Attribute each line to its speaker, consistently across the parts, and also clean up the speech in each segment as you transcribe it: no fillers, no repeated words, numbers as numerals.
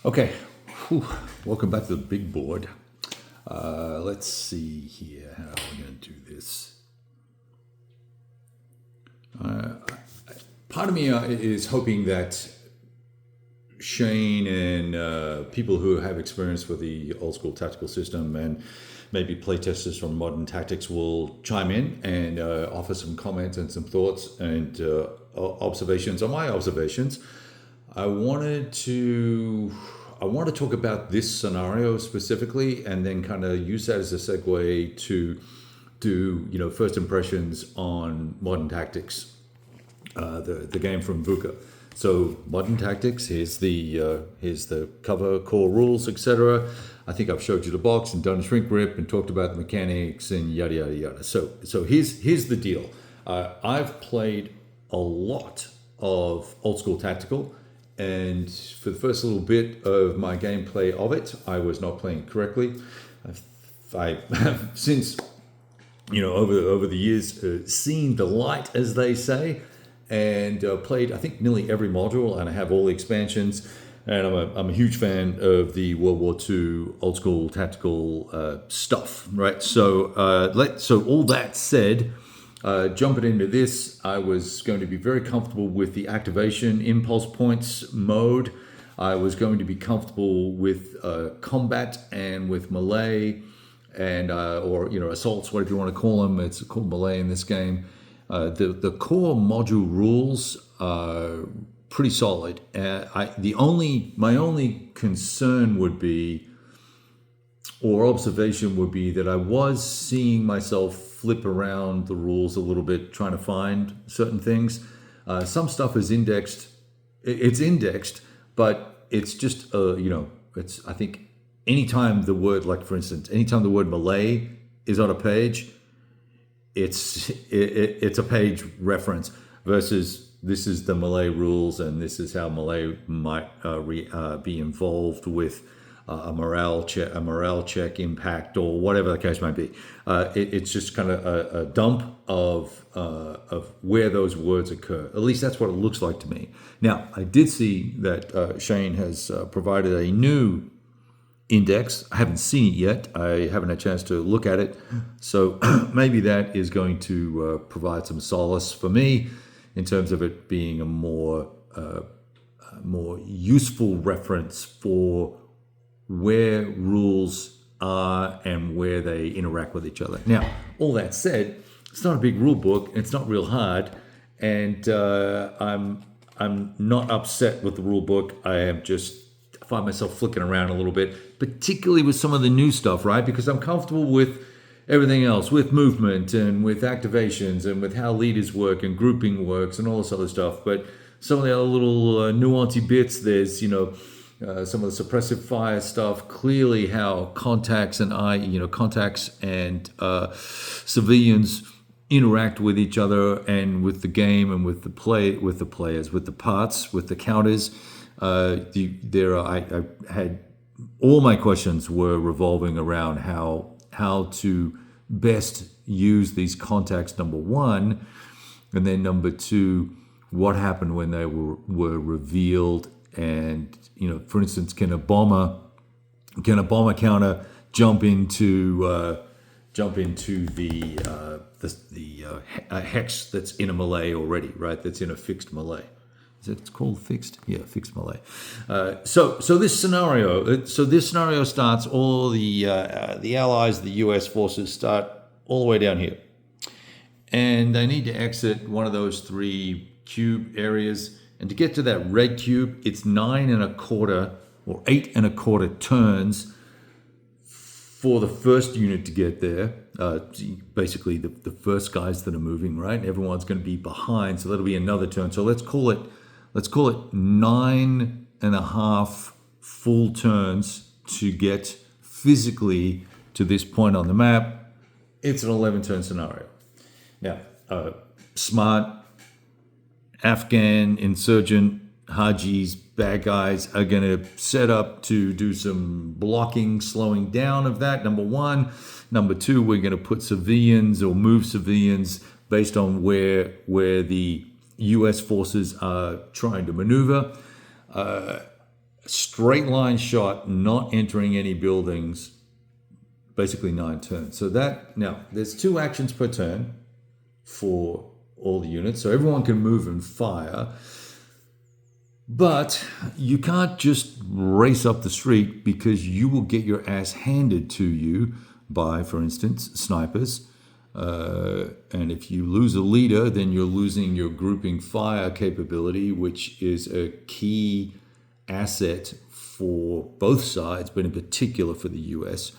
Speaker 1: Okay, whew. Welcome back to the big board. Let's see here how we're going to do this. Part of me is hoping that Shane and people who have experience with the old school tactical system and maybe playtesters from Modern Tactics will chime in and offer some comments and some thoughts and observations on my observations. I want to talk about this scenario specifically, and then kind of use that as a segue to do first impressions on Modern Tactics, the game from VUCA. So Modern Tactics, here's the cover, core rules, etc. I think I've showed you the box and done a shrink grip and talked about the mechanics and yada yada yada. So here's the deal. I've played a lot of old school tactical. And for the first little bit of my gameplay of it, I was not playing correctly. I have since, over the years, seen the light, as they say, and played, I think, nearly every module, and I have all the expansions. And I'm a huge fan of the World War II old school tactical stuff, right? So all that said, jumping into this, I was going to be very comfortable with the activation impulse points mode. I was going to be comfortable with combat and with melee and or assaults, whatever you want to call them. It's called melee in this game. The core module rules are pretty solid. My only concern would be, or observation would be, that I was seeing myself flip around the rules a little bit, trying to find certain things. Some stuff is indexed. It's indexed, but it's just, I think anytime the word, like for instance, anytime the word melee is on a page, it's a page reference versus this is the melee rules and this is how melee might be involved with a morale check impact, or whatever the case might be. It's just kind of a dump of where those words occur. At least that's what it looks like to me. Now, I did see that Shane has provided a new index. I haven't seen it yet. I haven't had a chance to look at it. So maybe that is going to provide some solace for me in terms of it being a more useful reference for where rules are and where they interact with each other. Now, all that said, it's not a big rule book. It's not real hard, and I'm not upset with the rule book. I am just find myself flicking around a little bit, particularly with some of the new stuff, right? Because I'm comfortable with everything else, with movement and with activations and with how leaders work and grouping works and all this other stuff. But some of the other little nuancy bits, there's some of the suppressive fire stuff, clearly how contacts and civilians interact with each other and with the game and with the players, with the parts, with the counters. I had all my questions were revolving around how to best use these contacts, number one, and then number two, what happened when they were revealed. And for instance, can a bomber counter jump into the hex that's in a melee already, right? That's in a fixed melee. Is it called fixed? Yeah, fixed melee. So this scenario starts. All the Allies, the U.S. forces start all the way down here, and they need to exit one of those three cube areas. And to get to that red cube, it's 9 1/4 or 8 1/4 turns for the first unit to get there. Basically, the first guys that are moving, right? Everyone's going to be behind, so that'll be another turn. So let's call it 9 1/2 full turns to get physically to this point on the map. It's an 11-turn scenario. Now, smart Afghan insurgent Hajis, bad guys, are going to set up to do some blocking, slowing down of that, number one. Number two, we're going to put civilians or move civilians based on where the U.S. forces are trying to maneuver. straight line shot, not entering any buildings, basically 9 turns. So that, now, there's 2 actions per turn for all the units, so everyone can move and fire. But you can't just race up the street, because you will get your ass handed to you by, for instance, snipers. And if you lose a leader, then you're losing your grouping fire capability, which is a key asset for both sides, but in particular for the US.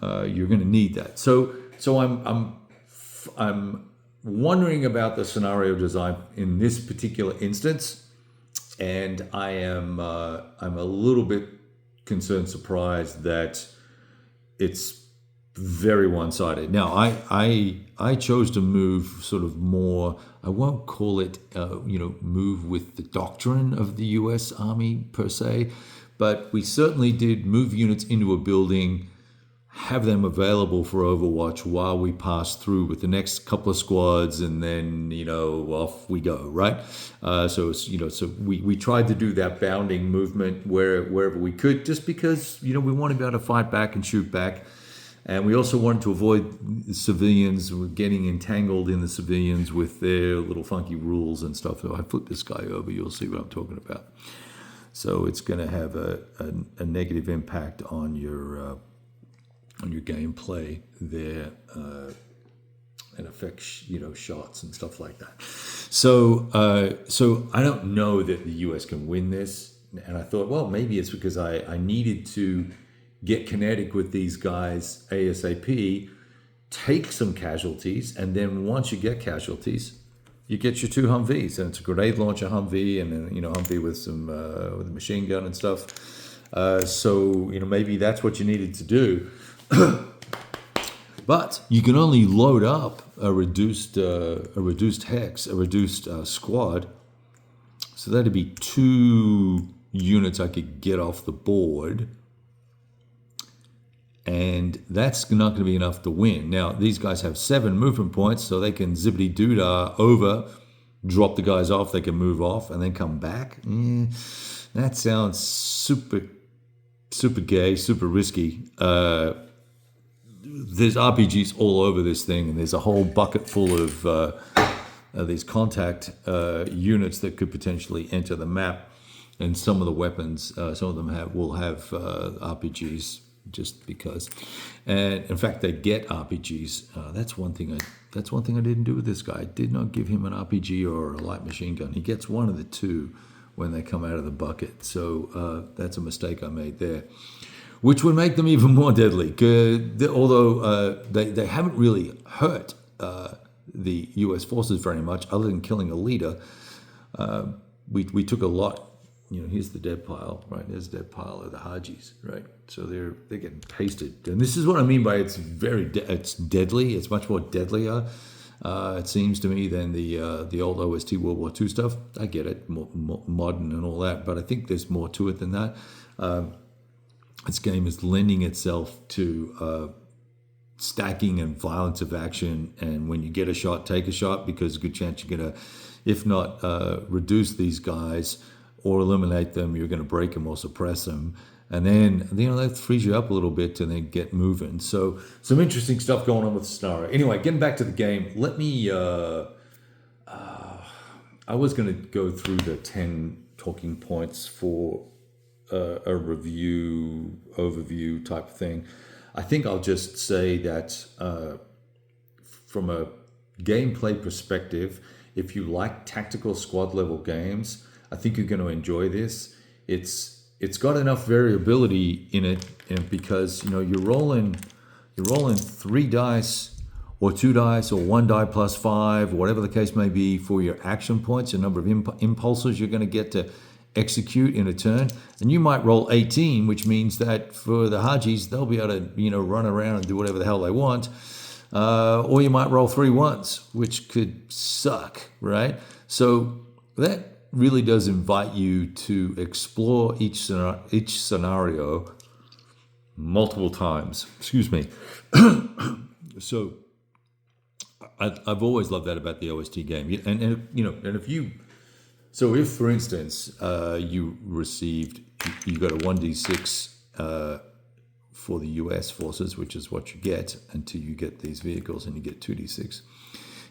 Speaker 1: You're going to need that. So I'm wondering about the scenario design in this particular instance. And I'm a little bit concerned, surprised that it's very one-sided. Now, I chose to move sort of more. I won't call it move with the doctrine of the U.S. Army per se, but we certainly did move units into a building, have them available for Overwatch while we pass through with the next couple of squads, and then off we go, right? So we tried to do that bounding movement wherever we could, just because we want to be able to fight back and shoot back, and we also wanted to avoid civilians getting entangled in the civilians with their little funky rules and stuff. So I flip this guy over, you'll see what I'm talking about. So it's going to have a negative impact on your gameplay there, and affect shots and stuff like that. So I don't know that the US can win this, and I thought, well, maybe it's because I needed to get kinetic with these guys ASAP, take some casualties, and then once you get casualties, you get your 2 Humvees, and it's a grenade launcher Humvee, and then Humvee with some with a machine gun and stuff. So maybe that's what you needed to do. But you can only load up a reduced hex, a reduced squad. So that'd be 2 units I could get off the board, and that's not going to be enough to win. Now, these guys have 7 movement points, so they can zippity doodah over, drop the guys off. They can move off and then come back. That sounds super gay, super risky. There's RPGs all over this thing, and there's a whole bucket full of these contact units that could potentially enter the map. And some of the weapons, some of them will have RPGs, just because. And in fact, they get RPGs. That's one thing I didn't do with this guy. I did not give him an RPG or a light machine gun. He gets one of the 2 when they come out of the bucket. So that's a mistake I made there, which would make them even more deadly. Although they haven't really hurt the U.S. forces very much, other than killing a leader. We took a lot. Here's the dead pile, right? There's the dead pile of the Hajis, right? So they're getting pasted, and this is what I mean by it's deadly. It's much more deadlier, it seems to me, than the old OST World War II stuff. I get it, more modern and all that, but I think there's more to it than that. This game is lending itself to stacking and violence of action, and when you get a shot, take a shot, because there's a good chance you're going to, if not reduce these guys or eliminate them, you're going to break them or suppress them. And then, that frees you up a little bit to then get moving. So some interesting stuff going on with the scenario. Anyway, getting back to the game, let me, I was going to go through the 10 talking points for a review, overview type thing. I think I'll just say that from a gameplay perspective, if you like tactical squad level games, I think you're going to enjoy this. It's got enough variability in it, because you're rolling 3 dice or 2 dice or 1 die plus 5, or whatever the case may be, for your action points, a number of impulses you're going to get to execute in a turn. And you might roll 18, which means that for the Hajis, they'll be able to run around and do whatever the hell they want. Or you might roll 3 ones, which could suck, right? So that really does invite you to explore each scenario multiple times. Excuse me. So I've always loved that about the OST game. And if for instance, you received you got a 1d6 for the US forces, which is what you get until you get these vehicles, and you get 2d6.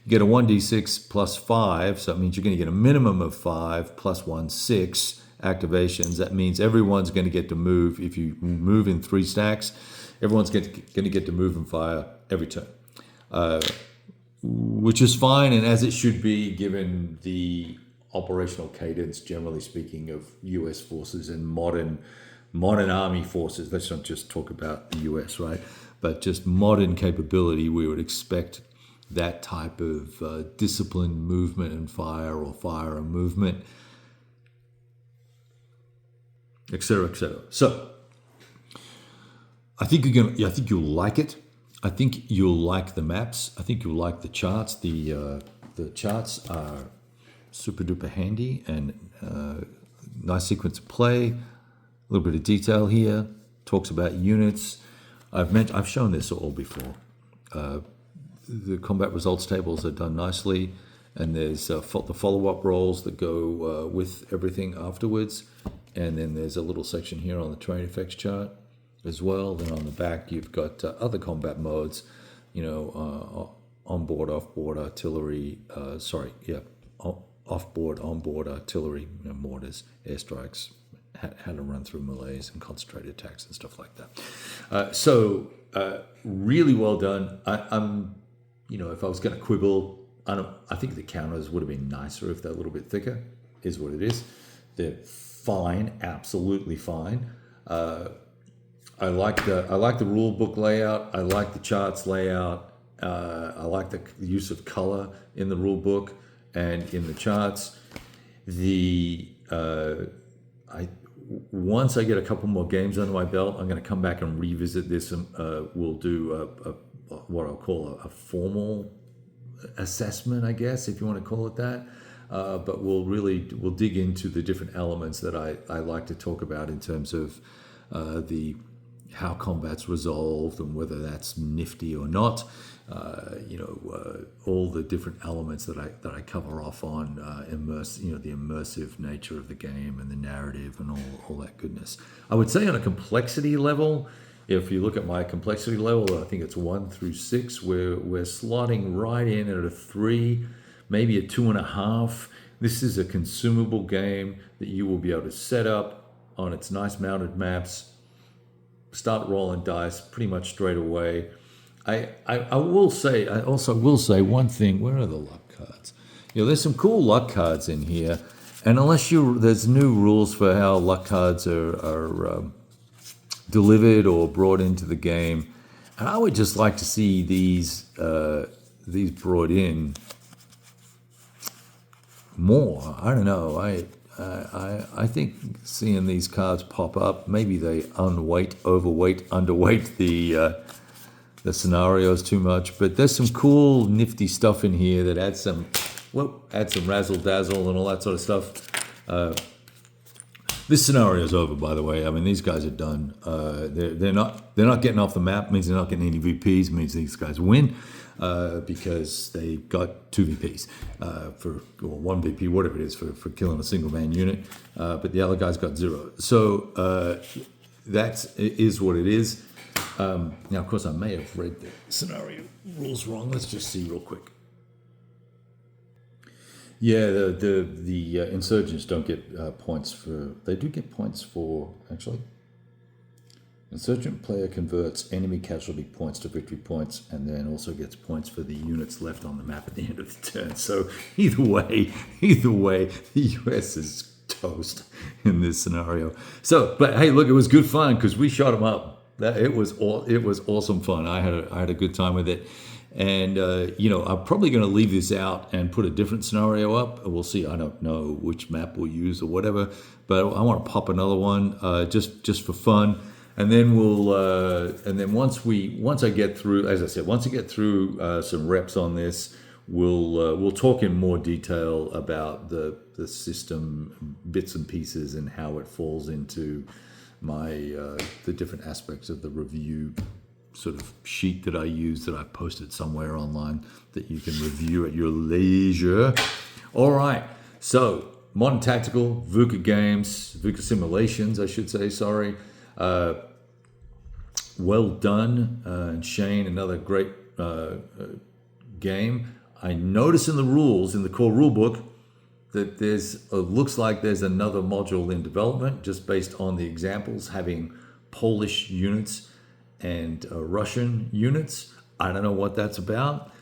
Speaker 1: You get a 1d6 plus 5, so that means you're going to get a minimum of 5 plus 1, 6 activations. That means everyone's going to get to move. If you move in 3 stacks, everyone's going to get to move and fire every turn, which is fine, and as it should be, given the operational cadence, generally speaking, of US forces and modern army forces. Let's not just talk about the US, right? But just modern capability, we would expect that type of disciplined movement and fire, or fire and movement, etc., etc. So I think you'll like it. I think you'll like the maps. I think you'll like the charts. The charts are super duper handy, and nice sequence of play. A little bit of detail here. Talks about units. I've shown this all before. The combat results tables are done nicely, and there's the follow-up rolls that go with everything afterwards. And then there's a little section here on the terrain effects chart as well. Then on the back, you've got other combat modes, onboard, offboard artillery. Offboard, onboard artillery, mortars, airstrikes, how to run through melees and concentrated attacks and stuff like that. So really well done. I'm if I was going to quibble, I think the counters would have been nicer if they're a little bit thicker. Is what it is. They're fine, absolutely fine. I like the rule book layout. I like the charts layout. I like the use of color in the rule book and in the charts. Once I get a couple more games under my belt, I'm going to come back and revisit this, and we'll do what I'll call a formal assessment, I guess, if you want to call it that. But we'll dig into the different elements that I like to talk about in terms of how combat's resolved and whether that's nifty or not. All the different elements that I cover off on the immersive nature of the game and the narrative and all that goodness. I would say on a complexity level, if you look at my complexity level, I think it's 1 through 6. We're slotting right in at a 3, maybe a 2.5. This is a consumable game that you will be able to set up on its nice mounted maps, start rolling dice pretty much straight away. I also will say one thing. Where are the luck cards? There's some cool luck cards in here, and there's new rules for how luck cards are delivered or brought into the game, and I would just like to see these brought in more. I don't know. I think seeing these cards pop up, maybe they overweight, underweight the scenarios too much, but there's some cool, nifty stuff in here that adds some razzle dazzle and all that sort of stuff. This scenario's over, by the way. I mean, these guys are done. They're not getting off the map. Means they're not getting any VPs. Means these guys win because they got 2 VPs or 1 VP, whatever it is, for killing a single man unit. But the other guys got 0. So that is what it is. Now, of course, I may have read the scenario rules wrong. Let's just see real quick. Yeah, the insurgents don't get points for... They do get points for, actually. Insurgent player converts enemy casualty points to victory points, and then also gets points for the units left on the map at the end of the turn. So either way, the US is toast in this scenario. So, but hey, look, it was good fun because we shot them up. It was awesome fun. I had a good time with it, and I'm probably going to leave this out and put a different scenario up. We'll see. I don't know which map we'll use or whatever, but I want to pop another one just for fun, and then once I get through, as I said, once I get through some reps on this, we'll talk in more detail about the system bits and pieces and how it falls into the different aspects of the review sort of sheet that I use, that I posted somewhere online that you can review at your leisure. All right, so Modern Tactical, VUCA games, VUCA simulations, I should say, sorry. Well done. And Shane, another great game. I notice in the rules, in the core rulebook, that looks like there's another module in development just based on the examples having Polish units and Russian units. I don't know what that's about,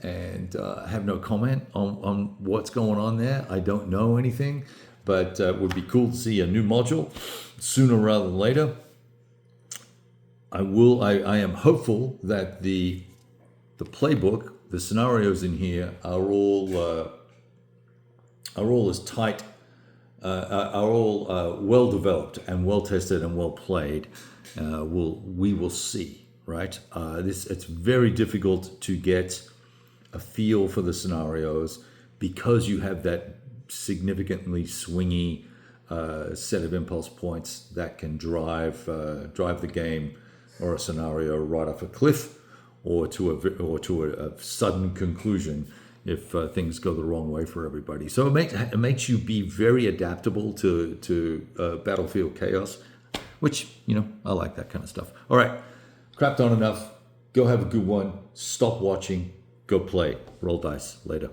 Speaker 1: and I have no comment on what's going on there. I don't know anything, but it would be cool to see a new module sooner rather than later. I am hopeful that the playbook, the scenarios in here are all as tight, are all well developed and well tested and well played. We will see, right? It's very difficult to get a feel for the scenarios because you have that significantly swingy set of impulse points that can drive the game or a scenario right off a cliff or to a sudden conclusion if things go the wrong way for everybody. So it makes you be very adaptable to battlefield chaos, which, I like that kind of stuff. All right, crapped on enough. Go have a good one. Stop watching. Go play. Roll dice. Later.